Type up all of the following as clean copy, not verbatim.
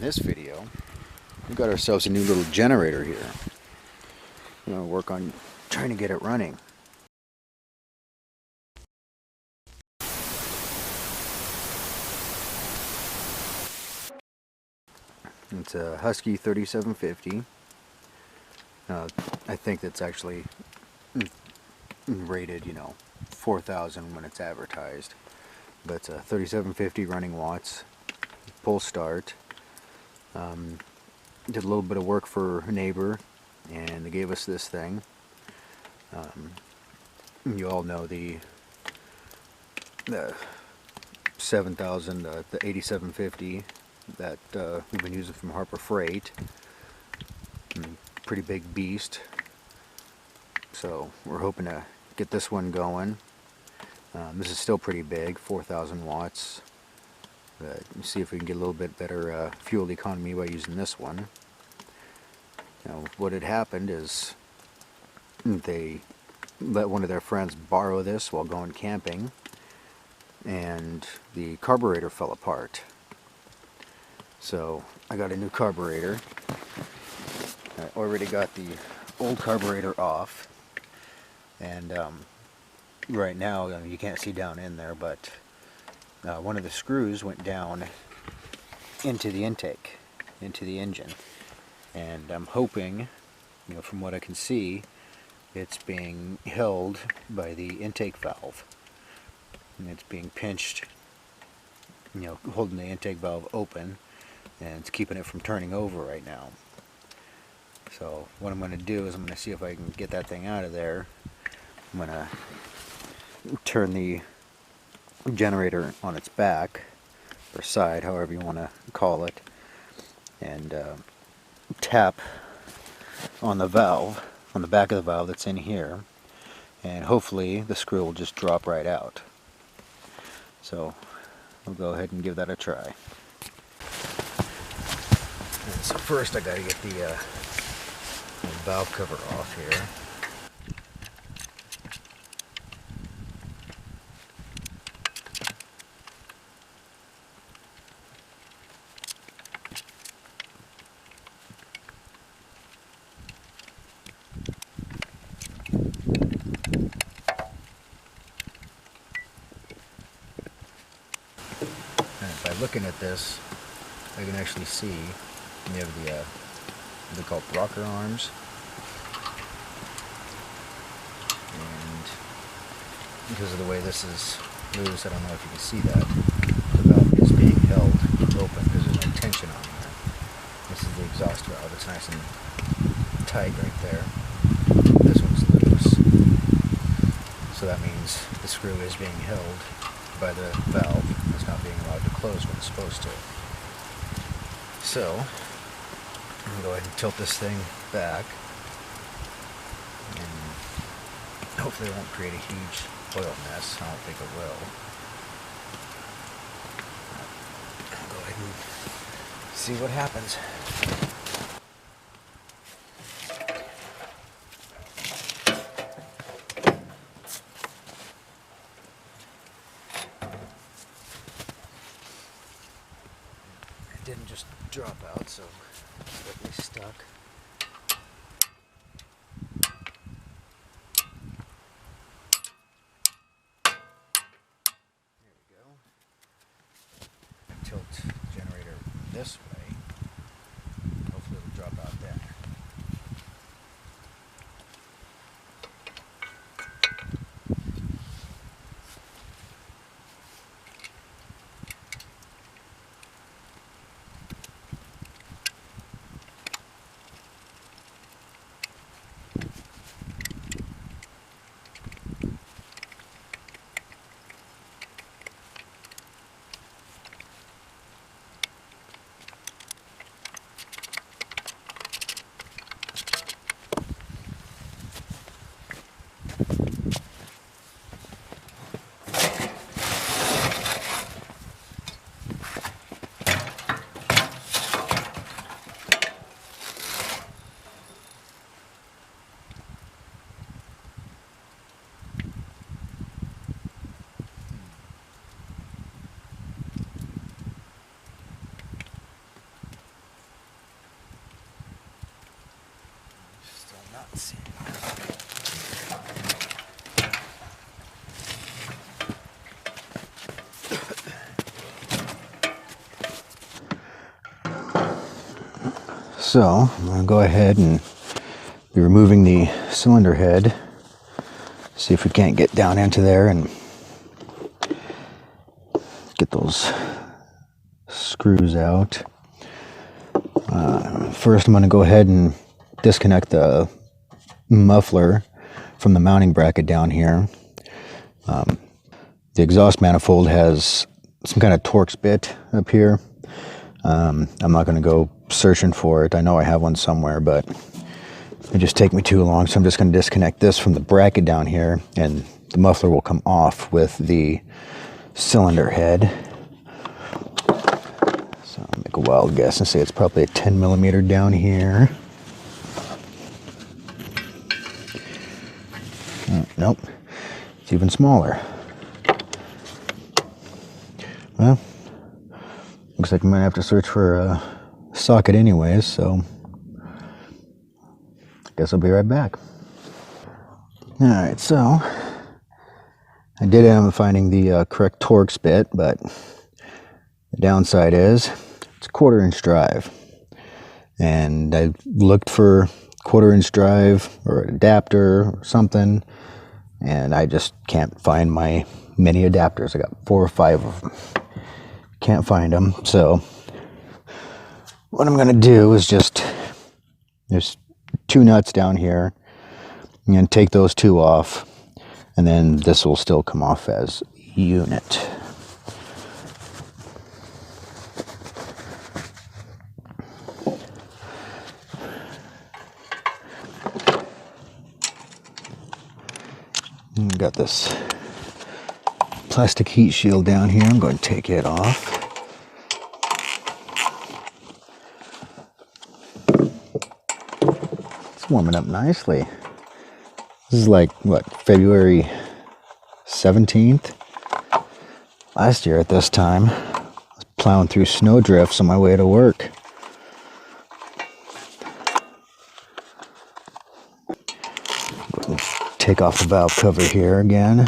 In this video, we got ourselves a new little generator here. We're going to work on trying to get it running. It's a Husky 3750. I think that's actually rated, 4,000 when it's advertised. But it's a 3750 running watts, pull start. Did a little bit of work for a neighbor, and they gave us this thing. You all know the 7,000, the 8750 that we've been using from Harbor Freight. Pretty big beast. So we're hoping to get this one going. This is still pretty big, 4,000 watts. See if we can get a little bit better fuel economy by using this one. Now, what had happened is they let one of their friends borrow this while going camping, and the carburetor fell apart. So I got a new carburetor. I already got the old carburetor off, and right now you can't see down in there, but one of the screws went down into the intake, into the engine, and I'm hoping, from what I can see, it's being held by the intake valve, and it's being pinched, holding the intake valve open, and it's keeping it from turning over right now. So what I'm going to do is I'm going to see if I can get that thing out of there. I'm going to turn the generator on its back, or side, however you want to call it, and tap on the valve, on the back of the valve that's in here, and hopefully the screw will just drop right out. So we'll go ahead and give that a try. And so first I got to get the valve cover off here. And by looking at this, I can actually see you have the what they call rocker arms, and because of the way this is loose, I don't know if you can see that, the valve is being held open because there's no tension on there. This is the exhaust valve. It's nice and tight right there. This one's loose, so that means the screw is being held by the valve. It's not being allowed to close when it's supposed to. So I'm going to go ahead and tilt this thing back, and hopefully it won't create a huge oil mess. I don't think it will. I'll go ahead and see what happens. It didn't just drop out, so it's definitely stuck. There we go. Tilt the generator this way. Hopefully it'll drop out there. Let's see. So I'm going to go ahead and be removing the cylinder head. See if we can't get down into there and get those screws out. First I'm going to go ahead and disconnect the muffler from the mounting bracket down here. The exhaust manifold has some kind of Torx bit up here. I'm not going to go searching for it. I know I have one somewhere, but it just take me too long, so I'm just going to disconnect this from the bracket down here, and the muffler will come off with the cylinder head. So I'll make a wild guess and say it's probably a 10 millimeter down here. Nope, it's even smaller. Well, looks like I'm gonna have to search for a socket anyways, so I guess I'll be right back. Alright, so I did end up finding the correct Torx bit, but the downside is it's a 1/4 inch drive. And I looked for 1/4 inch drive or an adapter or something, and I just can't find my mini adapters. I got 4 or 5 of them. Can't find them, so what I'm gonna do is just, there's 2 nuts down here. I'm gonna take those 2 off, and then this will still come off as a unit. Got this plastic heat shield down here. I'm going to take it off. It's warming up nicely. This is like, what, February 17th? Last year at this time, I was plowing through snow drifts on my way to work. Take off the valve cover here again.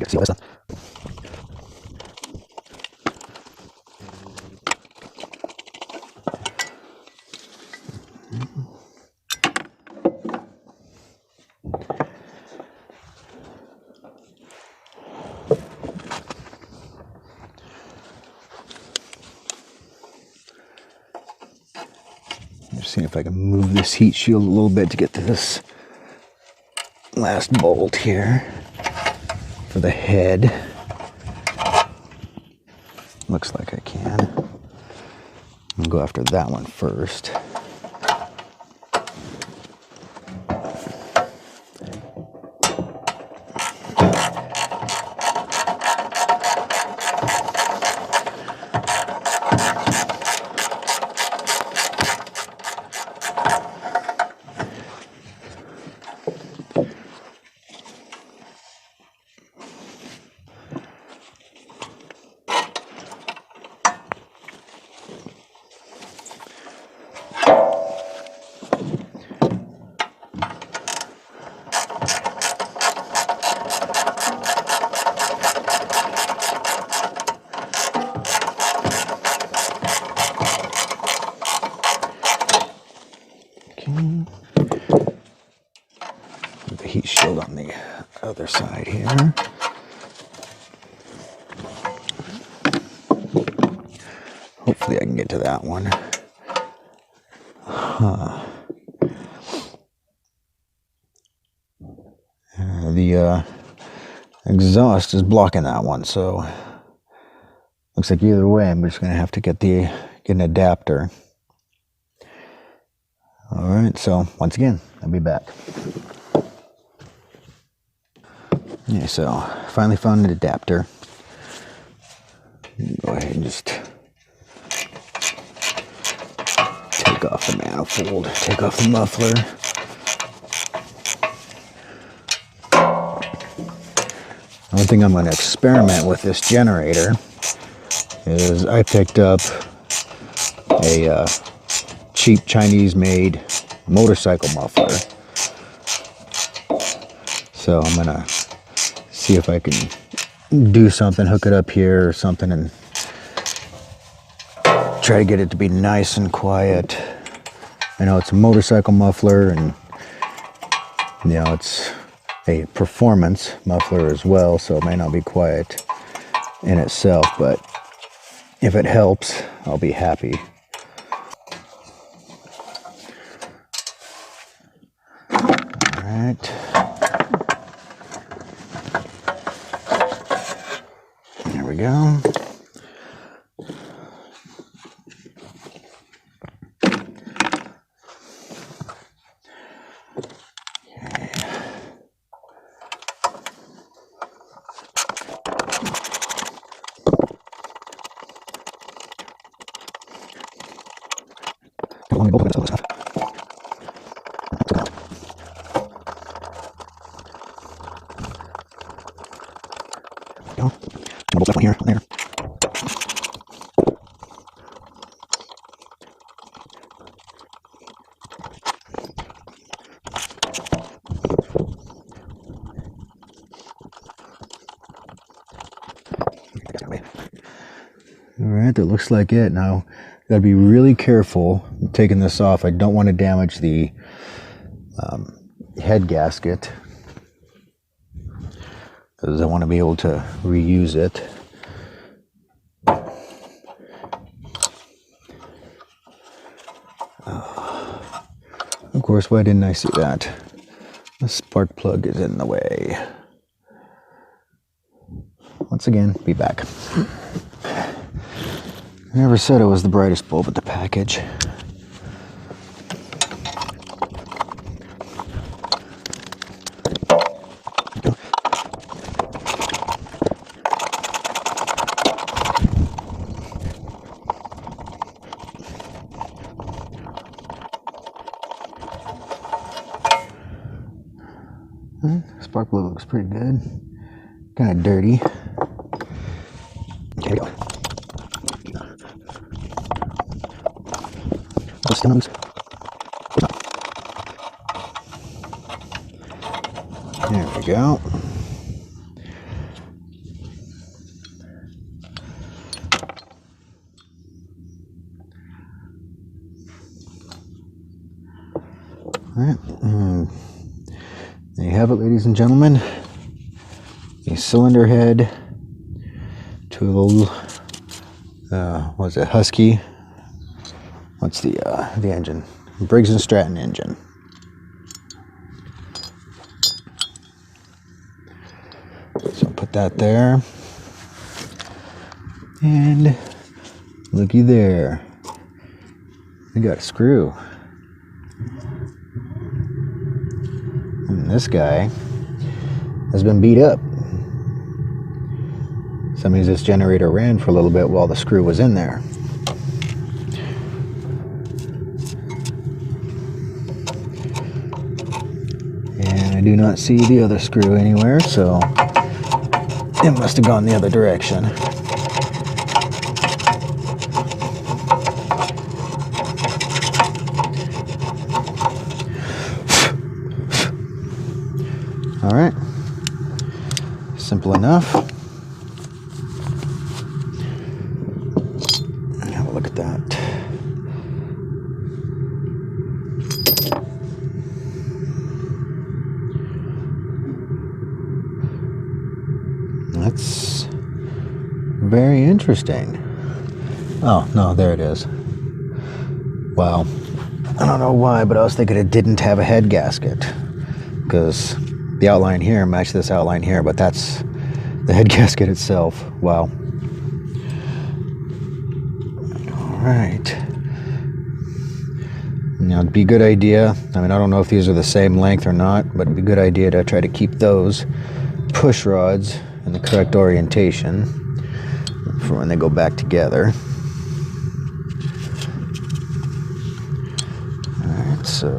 See what's up. Just seeing if I can move this heat shield a little bit to get to this last bolt here for the head. Looks like I can. I'll go after that one first. Put the heat shield on the other side here. Hopefully I can get to that one. The exhaust is blocking that one, so looks like either way I'm just gonna have to get an adapter. Alright, so once again, I'll be back. Okay, so finally found an adapter. Go ahead and just take off the manifold, take off the muffler. One thing I'm going to experiment with this generator is I picked up a cheap Chinese-made motorcycle muffler. So I'm gonna see if I can do something, hook it up here or something, and try to get it to be nice and quiet. I know it's a motorcycle muffler, and you know, it's a performance muffler as well, so it may not be quiet in itself, but if it helps, I'll be happy. All right. There we go. Here, there. All right, that looks like it. Now, gotta be really careful taking this off. I don't want to damage the head gasket, because I want to be able to reuse it. Of course, why didn't I see that? The spark plug is in the way. Once again, be back. I never said it was the brightest bulb at the package. Spark plug looks pretty good. Kind of dirty. Okay, go. Stems. There we go. All right. There you have it, ladies and gentlemen. A cylinder head to a little, what's it, Husky? What's the engine? Briggs and Stratton engine. So put that there. And looky there. We got a screw. And this guy has been beat up. So that means this generator ran for a little bit while the screw was in there. And I do not see the other screw anywhere, so it must have gone the other direction. All right, simple enough. Have a look at that. That's very interesting. Oh, no, there it is. Wow. I don't know why, but I was thinking it didn't have a head gasket, because the outline here matched this outline here, but that's the head gasket itself. Wow. All right. Now, it'd be a good idea. I mean, I don't know if these are the same length or not, but it'd be a good idea to try to keep those push rods in the correct orientation for when they go back together. All right, so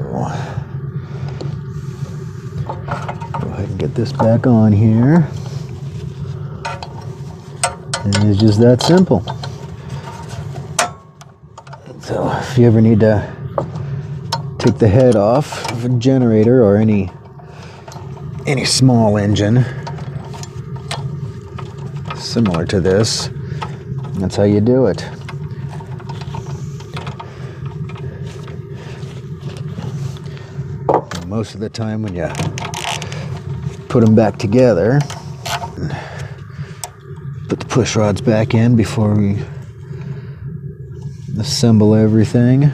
go ahead and get this back on here. And it's just that simple. So if you ever need to take the head off of a generator or any small engine similar to this. That's how you do it. And most of the time when you put them back together, put the push rods back in before we assemble everything.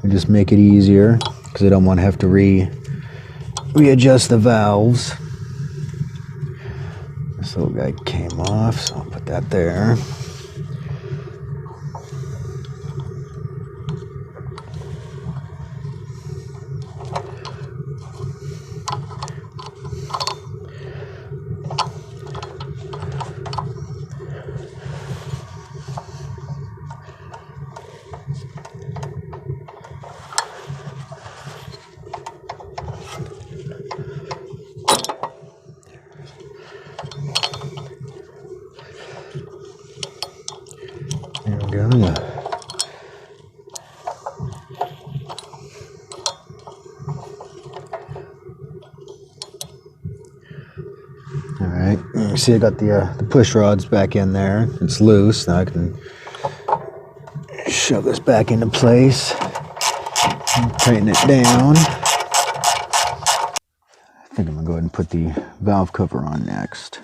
We just make it easier because I don't want to have to readjust the valves. This little guy came off, so I'll put that there. There we go. Alright, you see I got the push rods back in there. It's loose. Now I can shove this back into place and tighten it down. I think I'm going to go ahead and put the valve cover on next.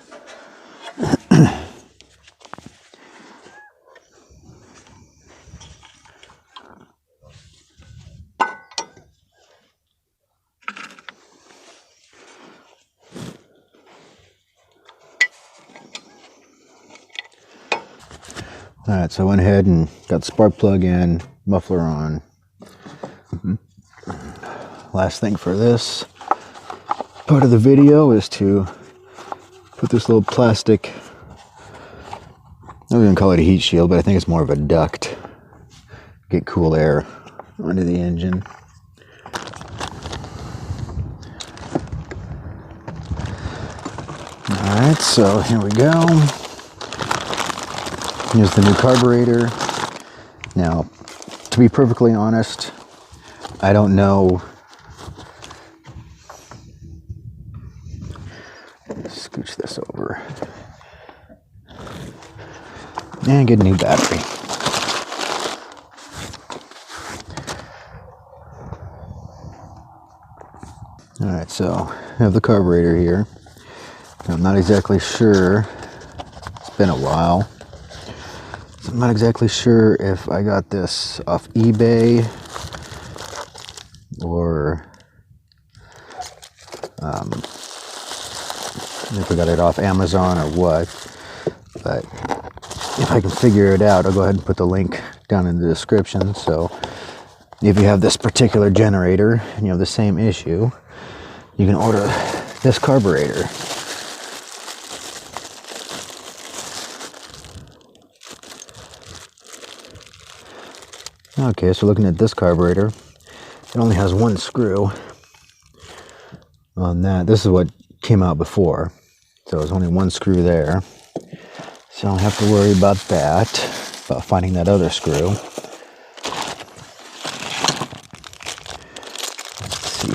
Alright, so I went ahead and got the spark plug in, muffler on. Last thing for this part of the video is to put this little plastic, I don't even call it a heat shield, but I think it's more of a duct. Get cool air onto the engine. Alright, so here we go. Here's the new carburetor. Now, to be perfectly honest, I don't know. Scooch this over. And get a new battery. Alright, so I have the carburetor here. I'm not exactly sure. It's been a while. So I'm not exactly sure if I got this off eBay or if I got it off Amazon or what. But if I can figure it out, I'll go ahead and put the link down in the description. So if you have this particular generator and you have the same issue, you can order this carburetor. Okay, so looking at this carburetor, it only has one screw on that. This is what came out before, so there's only one screw there. So I don't have to worry about that, about finding that other screw. Let's see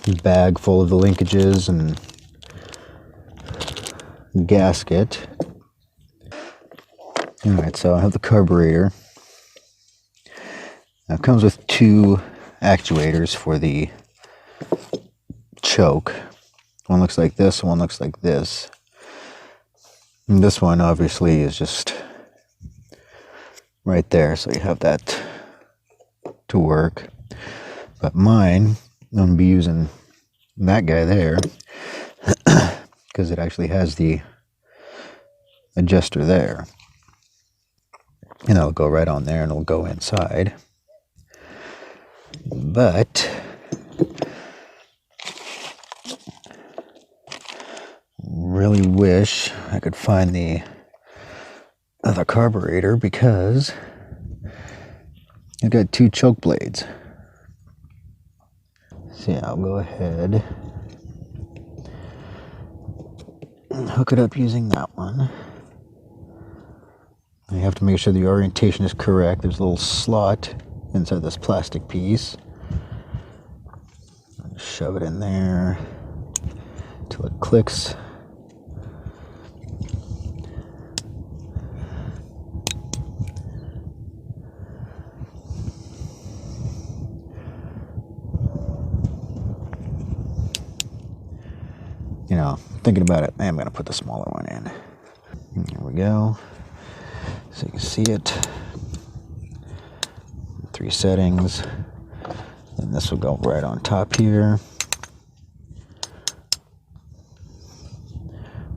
here. A bag full of the linkages and gasket. Alright, so I have the carburetor. Now it comes with two actuators for the choke. One looks like this, one looks like this. And this one obviously is just right there, so you have that to work. But mine, I'm going to be using that guy there because it actually has the adjuster there. And it'll go right on there and it'll go inside. But really wish I could find the other carburetor because I've got two choke blades. So yeah, I'll go ahead and hook it up using that one. You have to make sure the orientation is correct. There's a little slot inside this plastic piece. Shove it in there till it clicks. You know, thinking about it, I'm going to put the smaller one in. There we go. So you can see it. 3 settings. And this will go right on top here.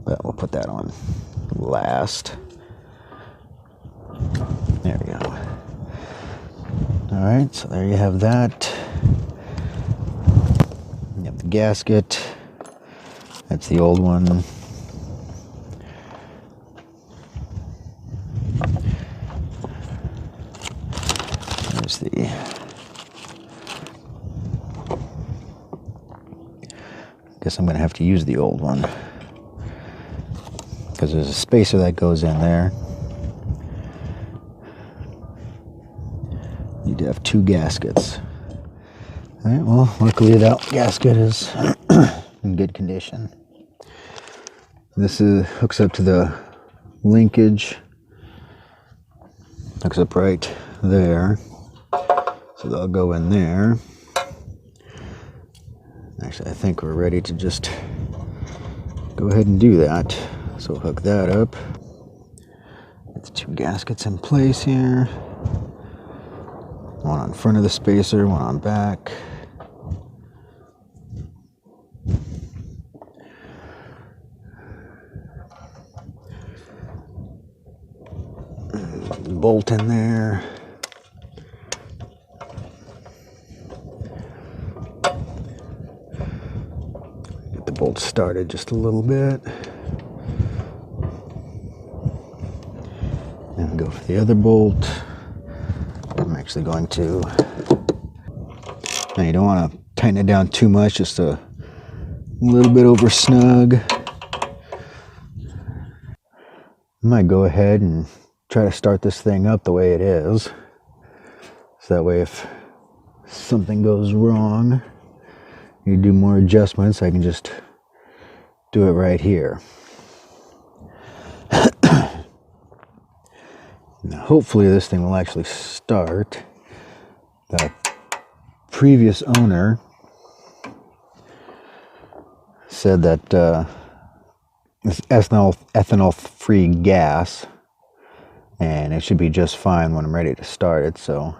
But we'll put that on last. There we go. Alright, so there you have that. You have the gasket. That's the old one. There's the... Guess I'm going to have to use the old one. Because there's a spacer that goes in there. You do have 2 gaskets. Alright, well, luckily that gasket is in good condition. This hooks up to the linkage. Hooks up right there. So they'll go in there. Actually, I think we're ready to just go ahead and do that. So we'll hook that up. Get the 2 gaskets in place here. One on front of the spacer, one on back. Bolt in there. Get the bolt started just a little bit. And go for the other bolt. I'm actually going to... Now you don't want to tighten it down too much, just a little bit over snug. I might go ahead and try to start this thing up the way it is. So that way if something goes wrong, you do more adjustments, I can just do it right here. Now hopefully this thing will actually start. The previous owner said that it's ethanol-free gas, and it should be just fine when I'm ready to start it, so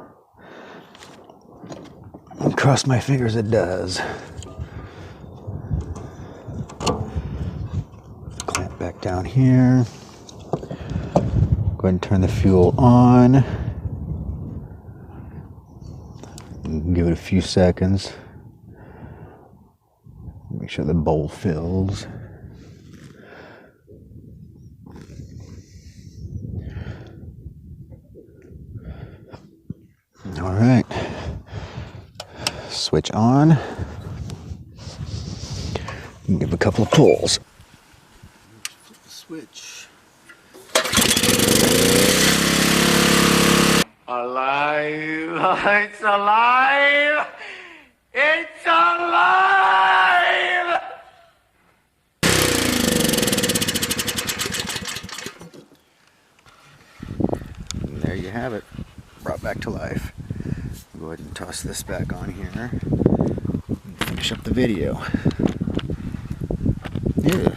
I'll cross my fingers it does. Clamp back down here. Go ahead and turn the fuel on. Give it a few seconds. Make sure the bowl fills. All right. Switch on. Give a couple of pulls. Switch. Alive! It's alive! It's alive! And there you have it. Brought back to life. Go ahead and toss this back on here and finish up the video. Yeah.